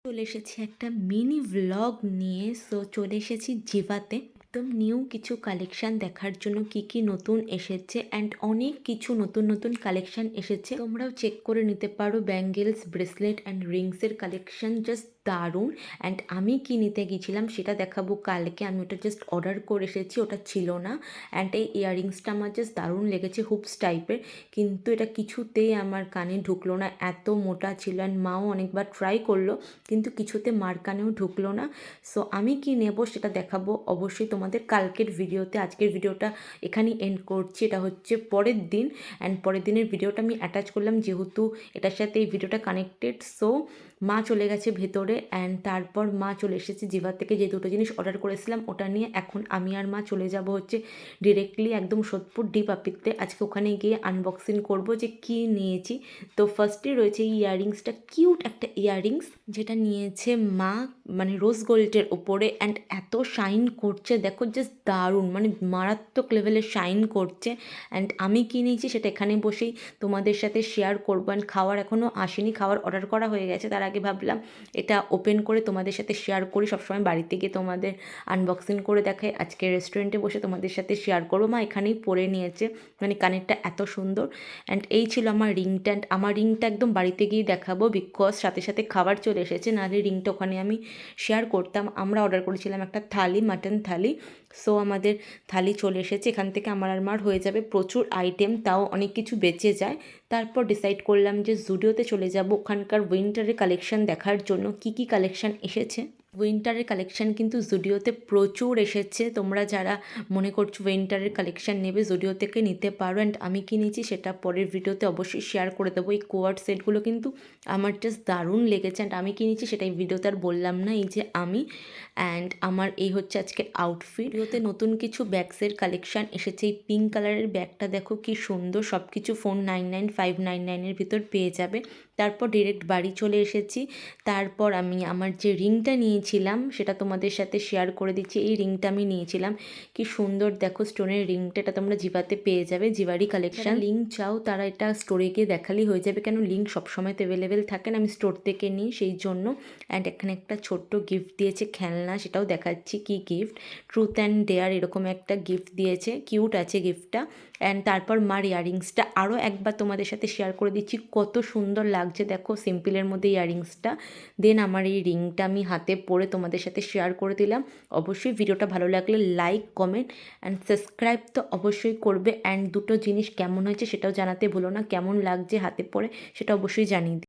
চলে এসেছি একটা মিনি ভ্লগ নিয়ে। চলে এসেছি জিভাতে একদম নিউ কিছু কালেকশন দেখার জন্য কি কি নতুন এসেছে অ্যান্ড অনেক কিছু নতুন নতুন কালেকশন এসেছে, তোমরাও চেক করে নিতে পারো। ব্যাঙ্গেলস, ব্রেসলেট অ্যান্ড রিংসের কালেকশন জাস্ট দারুণ। অ্যান্ড আমি কি নিতে গেছিলাম সেটা দেখাবো কালকে। আমি ওটা জাস্ট অর্ডার করে এসেছি, ওটা ছিল না। অ্যান্ড এই ইয়াররিংসটা আমার জাস্ট দারুণ লেগেছে, হুপস টাইপের, কিন্তু এটা কিছুতেই আমার কানে ঢুকলো না, এত মোটা ছিল। অ্যান্ড মাও অনেকবার ট্রাই করলো কিন্তু কিছুতে মার কানেও ঢুকলো না। সো আমি কি নেব সেটা দেখাবো অবশ্যই তোমাদের কালকের ভিডিওতে। আজকের ভিডিওটা এখানেই এন্ড করছি, এটা হচ্ছে পরের দিন। অ্যান্ড পরের দিনের ভিডিওটা আমি অ্যাটাচ করলাম যেহেতু এটার সাথে এই ভিডিওটা কানেক্টেড। সো মা চলে গেছে ভেতরে অ্যান্ড তারপর মা চলে এসেছে জিভার থেকে, যে দুটো জিনিস অর্ডার করেছিলাম ওটা নিয়ে। এখন আমি আর মা চলে যাব হচ্ছে ডিরেক্টলি একদম সোদপুর ডি পাপিতে। আজকে ওখানে গিয়ে আনবক্সিং করব যে কি নিয়েছি। তো ফার্স্টে রয়েছে এই ইয়াররিংসটা, কিউট একটা ইয়াররিংস যেটা নিয়েছে মা, মানে রোজ গোল্ডের ওপরে। অ্যান্ড এত শাইন করছে দেখো, জাস্ট দারুণ, মানে মারাত্মক লেভেলের শাইন করছে। অ্যান্ড আমি কি নিয়েছি সেটা এখানে বসেই তোমাদের সাথে শেয়ার করবো। অ্যান্ড খাওয়ার এখনও আসেনি, খাওয়ার অর্ডার করা হয়ে গেছে। তার আগে ভাবলাম এটা ওপেন করে তোমাদের সাথে শেয়ার করি। সবসময় বাড়িতে গিয়ে তোমাদের আনবক্সিং করে দেখাই, আজকে রেস্টুরেন্টে বসে তোমাদের সাথে শেয়ার করবো। মা এখানেই পরে নিয়েছে, মানে কানেরটা এত সুন্দর। অ্যান্ড এই ছিল আমার রিংটা। অ্যান্ড আমার রিংটা একদম বাড়িতে গিয়ে দেখাবো, বিকজ সাথে সাথে খাবার চলে এসেছে, নাহলে রিংটা ওখানে আমি শেয়ার করতাম। আমরা অর্ডার করেছিলাম একটা থালি, মাটন থালি। সো আমাদের থালি চলে এসেছে, এখান থেকে আমার আর মার হয়ে যাবে প্রচুর আইটেম, তাও অনেক কিছু বেঁচে যায়। তারপর ডিসাইড করলাম যে জুডিওতে চলে যাব ওখানকার উইন্টারের কালেকশন দেখার জন্য কি কি কালেকশন এসেছে। উইন্টারের কালেকশান কিন্তু জুডিওতে প্রচুর এসেছে। তোমরা যারা মনে করছো উইন্টারের কালেকশান নেবে জুডিও থেকে নিতে পারো। অ্যান্ড আমি কি নিয়েছি সেটা পরের ভিডিওতে অবশ্যই শেয়ার করে দেবো। এই কোয়ার্ড সেটগুলো কিন্তু আমার জাস্ট দারুণ লেগেছে। অ্যান্ড আমি কি নিয়েছি সেটা এই ভিডিওতে আর বললাম না, এই যে আমি। অ্যান্ড আমার এই হচ্ছে আজকের আউটফিট। ভিডিওতে নতুন কিছু ব্যাগসের কালেকশান এসেছে। এই পিঙ্ক কালারের ব্যাগটা দেখো কি সুন্দর, সব কিছু 499, 599 ভিতর পেয়ে যাবে। তারপর ডিরেক্ট বাড়ি চলে এসেছি। তারপর আমি আমার যে রিংটা নিয়েছিলাম সেটা তোমাদের সাথে শেয়ার করে দিচ্ছি। এই রিংটা আমি নিয়েছিলাম, কি সুন্দর দেখো স্টোনের রিংটা। এটা তোমরা জিভাতে পেয়ে যাবে, জিভারই কালেকশন। লিঙ্ক চাও তারা এটা স্টোরে গিয়ে দেখালেই হয়ে যাবে, কেন লিঙ্ক সবসময় তো অ্যাভেলেবেল থাকে না, আমি স্টোর থেকে নিই সেই জন্য। অ্যান্ড এখানে একটা ছোট্ট গিফট দিয়েছে, খেলনা, সেটাও দেখাচ্ছি কি গিফট। ট্রুথ অ্যান্ড ডেয়ার এরকম একটা গিফট দিয়েছে, কিউট আছে গিফটটা। অ্যান্ড তারপর মার ইয়াররিংসটা আরও একবার তোমাদের সাথে শেয়ার করে দিচ্ছি, কত সুন্দর লাগছে দেখো সিম্পলের মধ্যে ইয়াররিংসটা। দেন আমার এই রিংটা আমি হাতে পরে তোমাদের সাথে শেয়ার করে দিলাম। অবশ্যই ভিডিওটা ভালো লাগলে লাইক, কমেন্ট অ্যান্ড সাবস্ক্রাইব তো অবশ্যই করবে। অ্যান্ড দুটো জিনিস কেমন হয়েছে সেটাও জানাতে ভুলো না, কেমন লাগছে হাতে পরে সেটা অবশ্যই জানিয়ে দিই।